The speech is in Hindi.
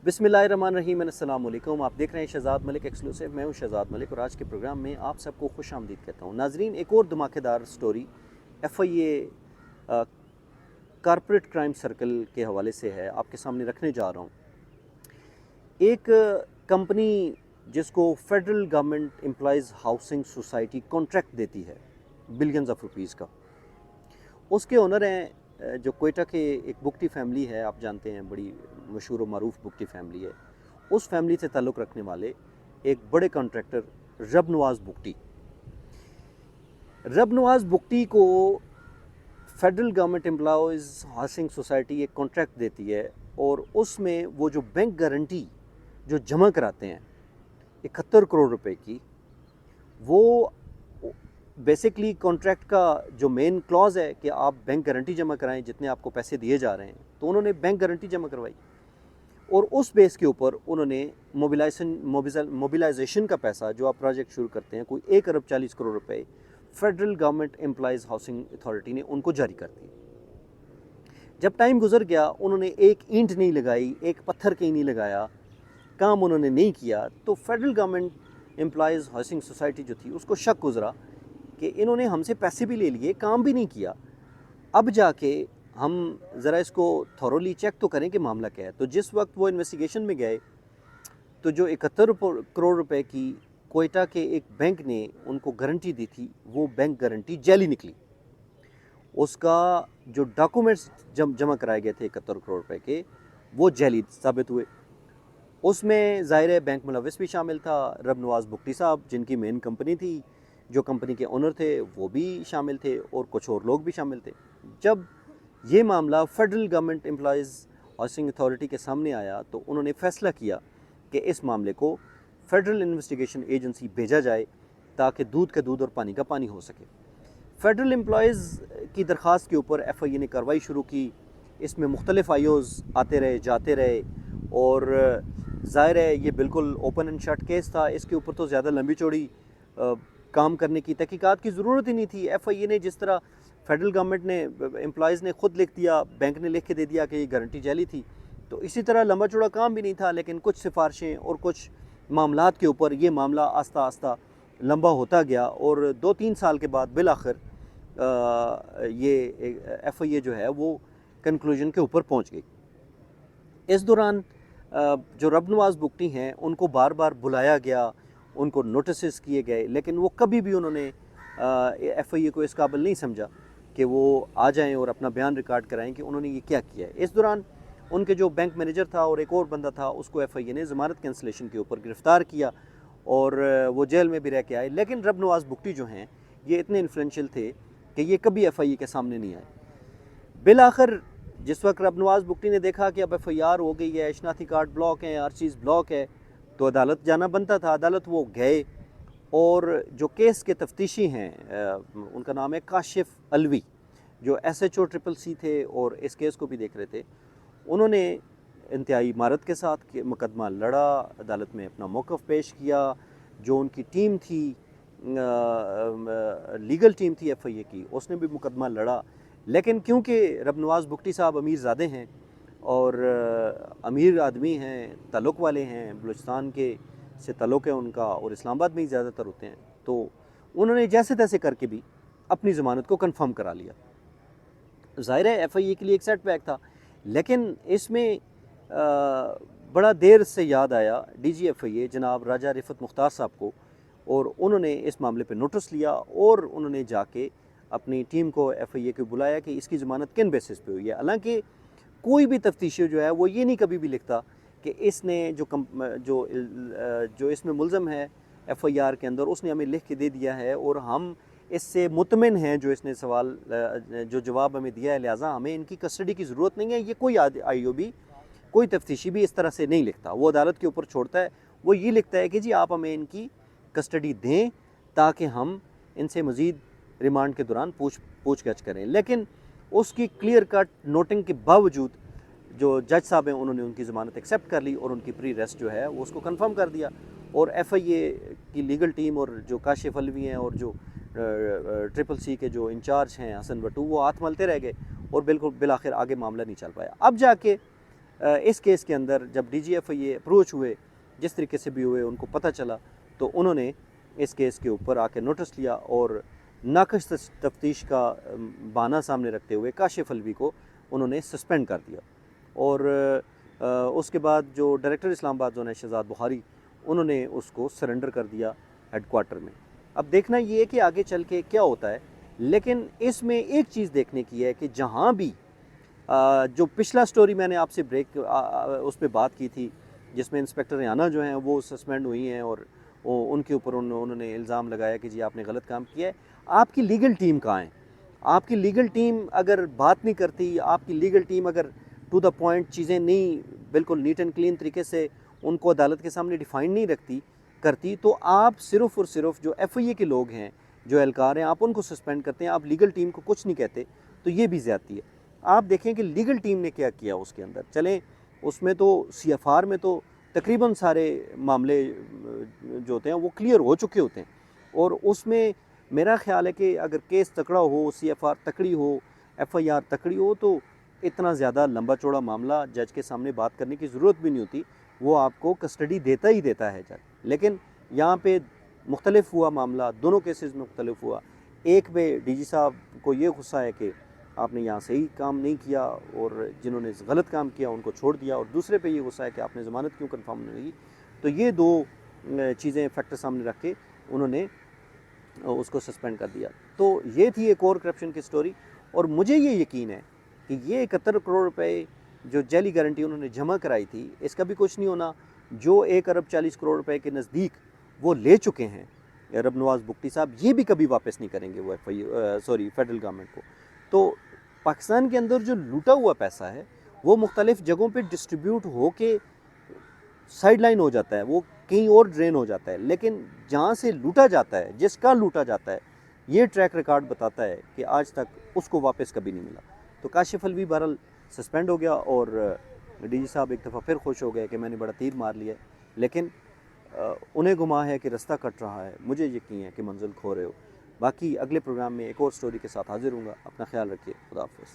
बिस्मिल्लाहिर्रहमानिर्रहीम, अस्सलाम वालेकुम। आप देख रहे हैं शहजाद मलिक एक्सक्लूसिव। मैं हूं शहजाद मलिक और आज के प्रोग्राम में आप सबको खुश आमदीद कहता हूं। नाजरीन, एक और धमाकेदार story FIA corporate crime circle के हवाले से है, आपके सामने रखने जा रहा हूं। एक कंपनी जिसको federal government employees housing society contract देती है बिलियंस ऑफ रुपीज़ का, उसके ओनर हैं जो कोयटा के एक बुकटी फैमिली है। आप जानते हैं, बड़ी मशहूर और मरूफ बुकटी फैमिली है। उस फैमिली से ताल्लुक़ रखने वाले एक बड़े कॉन्ट्रैक्टर रब नवाज़ बुकटी को federal government employees housing society एक कॉन्ट्रैक्ट देती है और उसमें वो जो बैंक गारंटी जो जमा कराते हैं 71 करोड़ रुपए की, वो बेसिकली कॉन्ट्रैक्ट का जो मेन क्लॉज़ है कि आप बैंक गारंटी जमा कराएं जितने आपको पैसे दिए जा रहे हैं। तो उन्होंने बैंक गारंटी जमा करवाई और उस बेस के ऊपर उन्होंने मोबिलाइजेशन का पैसा जो आप प्रोजेक्ट शुरू करते हैं, कोई 1 अरब 40 करोड़ रुपए federal government employees housing authority ने उनको जारी कर दी। जब टाइम गुजर गया, उन्होंने एक ईंट नहीं लगाई, एक पत्थर कहीं नहीं लगाया, काम उन्होंने नहीं किया। तो federal government employees housing society जो थी उसको शक गुजरा कि इन्होंने हमसे पैसे भी ले लिए, काम भी नहीं किया, अब जाके हम ज़रा इसको थॉरोली चेक तो करें कि मामला क्या है। तो जिस वक्त वो इन्वेस्टिगेशन में गए तो जो 71 करोड़ रुपए की कोयटा के एक बैंक ने उनको गारंटी दी थी, वो बैंक गारंटी जाली निकली। उसका जो डॉक्यूमेंट्स जमा कराए गए थे 71 करोड़ रुपए के, वो जाली साबित हुए। उसमें ज़ाहिर है बैंक मुलव्विस भी शामिल था, रब नवाज़ बुकटी साहब जिनकी मेन कंपनी थी, जो कंपनी के ओनर थे वो भी शामिल थे और कुछ और लोग भी शामिल थे। जब ये मामला federal government employees housing authority के सामने आया तो उन्होंने फ़ैसला किया कि इस मामले को फेडरल इन्वेस्टिगेशन एजेंसी भेजा जाए ताकि दूध का दूध और पानी का पानी हो सके। फेडरल एम्प्लॉयज़ की दरख्वास्त के ऊपर FIA ने कार्रवाई शुरू की। इसमें मुख्तलिफ IOs आते रहे जाते रहे और ज़ाहिर है ये बिल्कुल ओपन एंड शट केस था। इसके ऊपर तो ज़्यादा लंबी चौड़ी काम करने की, तहकीकात की ज़रूरत ही नहीं थी। FIA ने जिस तरह फेडरल गवर्नमेंट ने एम्प्लॉयज़ ने ख़ुद लिख दिया, बैंक ने लिख के दे दिया कि ये गारंटी जाली थी, तो इसी तरह लंबा चौड़ा काम भी नहीं था। लेकिन कुछ सिफारिशें और कुछ मामलात के ऊपर ये मामला आस्ता आस्ता लंबा होता गया और 2-3 साल के बाद बिल आखिर ये FIA जो है वो कंक्लूजन के ऊपर पहुंच गई। इस दौरान जो रब नवाज़ बुकटी हैं उनको बार बार बुलाया गया, उनको नोटिस किए गए, लेकिन वो कभी भी उन्होंने FIA को इस काबिल नहीं समझा कि वो आ जाएं और अपना बयान रिकॉर्ड कराएं कि उन्होंने ये क्या किया है। इस दौरान उनके जो बैंक मैनेजर था और एक और बंदा था, उसको FIA ने ज़मानत कैंसलेशन के ऊपर गिरफ़्तार किया और वो जेल में भी रह के आए। लेकिन रब नवाज़ बुकटी जो हैं ये इतने इन्फ्लुएंशियल थे कि ये कभी FIA के सामने नहीं आए। बिल आखिर जिस वक्त रब नवाज़ बुकटी ने देखा कि अब FIR हो गई है, शनाख्ती कार्ड ब्लॉक है, हर चीज़ ब्लॉक है, तो अदालत जाना बनता था। अदालत वो गए और जो केस के तफ्तीशी हैं उनका नाम है काशिफ अलवी, जो SHO CCC थे और इस केस को भी देख रहे थे, उन्होंने इंतहाई महारत के साथ मुकदमा लड़ा, अदालत में अपना मौक़िफ़ पेश किया। जो उनकी टीम थी, लीगल टीम थी FIA की, उसने भी मुकदमा लड़ा। लेकिन क्योंकि रब नवाज़ बुकटी साहब अमीर ज़ादे हैं और अमीर आदमी हैं, ताल्लुक़ वाले हैं, बलूचिस्तान के से ताल्लुक़ है उनका और इस्लामाबाद में ही ज़्यादातर होते हैं, तो उन्होंने जैसे तैसे करके भी अपनी ज़मानत को कंफर्म करा लिया। ज़ाहिर है FIA के लिए एक सेटबैक था, लेकिन इसमें बड़ा देर से याद आया DG FIA जनाब राजा रिफ़त मुख्तार साहब को, और उन्होंने इस मामले पे नोटिस लिया और उन्होंने जाके अपनी टीम को FIA को बुलाया कि इसकी ज़मानत किन बेसिस पे हुई है। हालांकि कोई भी तफ्तीशी जो है वो ये नहीं कभी भी लिखता कि इसने जो इसमें मुल्ज़म है FIR के अंदर, उसने हमें लिख के दे दिया है और हम इससे मुतमिन हैं जो इसने सवाल जो जवाब हमें दिया है, लिहाजा हमें इनकी कस्टडी की ज़रूरत नहीं है। ये कोई IOB, कोई तफ्तीशी भी इस तरह से नहीं लिखता। वो अदालत के ऊपर छोड़ता है, वो ये लिखता है कि जी आप हमें इनकी कस्टडी दें ताकि हम इनसे मज़ीद रिमांड के दौरान पूछगछ करें। लेकिन उसकी क्लियर कट नोटिंग के बावजूद जो जज साहब हैं उन्होंने उनकी ज़मानत एक्सेप्ट कर ली और उनकी प्री रेस्ट जो है वो उसको कंफर्म कर दिया। और FIA की लीगल टीम और जो काशिफ अलवी हैं और जो CCC के जो इंचार्ज हैं हसन बटू, वो हाथ मलते रह गए और बिल्कुल बिलाखिर आगे मामला नहीं चल पाया। अब जाके इस केस के अंदर जब DGFI अप्रोच हुए, जिस तरीके से भी हुए, उनको पता चला, तो उन्होंने इस केस के ऊपर आके नोटिस लिया और नाकश तफ्तीश का बहाना सामने रखते हुए काशिफ अलवी को उन्होंने सस्पेंड कर दिया। और उसके बाद जो डायरेक्टर इस्लामाबाद जोन है शहजाद बुखारी, उन्होंने उसको सरेंडर कर दिया हेडक्वार्टर में। अब देखना ये है कि आगे चल के क्या होता है, लेकिन इसमें एक चीज़ देखने की है कि जहाँ भी जो पिछला स्टोरी मैंने आपसे उस पर बात की थी, जिसमें इंस्पेक्टर रियाना जो हैं वो सस्पेंड हुई हैं और उनके ऊपर उन्होंने इल्ज़ाम लगाया कि जी आपने गलत काम किया है। आपकी लीगल टीम कहाँ है? आपकी लीगल टीम अगर बात नहीं करती, आपकी लीगल टीम अगर टू द पॉइंट चीज़ें नहीं बिल्कुल नीट एंड क्लीन तरीके से उनको अदालत के सामने डिफ़ाइन नहीं करती, तो आप सिर्फ़ और सिर्फ जो FIA के लोग हैं, जो एहलकार हैं, आप उनको सस्पेंड करते हैं, आप लीगल टीम को कुछ नहीं कहते, तो ये भी ज़्यादती है। आप देखें कि लीगल टीम ने क्या किया उसके अंदर। चलें, उसमें तो CFR में तो तकरीबन सारे मामले जो होते हैं वो क्लियर हो चुके होते हैं, और उसमें मेरा ख्याल है कि अगर केस तकड़ा हो, CFR तकड़ी हो, FIR तकड़ी हो, तो इतना ज़्यादा लंबा चौड़ा मामला जज के सामने बात करने की ज़रूरत भी नहीं होती, वो आपको कस्टडी देता ही देता है जज। लेकिन यहाँ पे मुख्तलिफ हुआ मामला, दोनों केसेस में मुख्तलिफ हुआ। एक पे DG साहब को ये गुस्सा है कि आपने यहाँ सही काम नहीं किया और जिन्होंने गलत काम किया उनको छोड़ दिया, और दूसरे पे ये गुस्सा है कि आपने ज़मानत क्यों कंफर्म नहीं की। तो ये दो चीज़ें फैक्टर सामने रख के उन्होंने उसको सस्पेंड कर दिया। तो ये थी एक और करप्शन की स्टोरी, और मुझे ये यकीन है कि ये 71 करोड़ रुपए जो जाली गारंटी उन्होंने जमा कराई थी, इसका भी कुछ नहीं होना। जो 1 अरब 40 करोड़ रुपए के नज़दीक वो ले चुके हैं रब नवाज़ बुगटी साहब, ये भी कभी वापस नहीं करेंगे वो फेडरल गवर्नमेंट को। तो पाकिस्तान के अंदर जो लूटा हुआ पैसा है वो मुख्तलिफ जगहों पे डिस्ट्रीब्यूट हो के साइड लाइन हो जाता है, वो कहीं और ड्रेन हो जाता है, लेकिन जहाँ से लूटा जाता है, जिसका लूटा जाता है, ये ट्रैक रिकॉर्ड बताता है कि आज तक उसको वापस कभी नहीं मिला। तो काशिफ अलवी बहरहाल सस्पेंड हो गया, और DG साहब एक दफ़ा फिर खुश हो गए कि मैंने बड़ा तीर मार लिया, लेकिन उन्हें गुमा है कि रास्ता कट रहा है, मुझे यकीन है कि मंजिल खो रहे हो। बाकी अगले प्रोग्राम में एक और स्टोरी के साथ हाजिर हूँगा। अपना ख्याल रखिए। खुदा हाफ़िज़।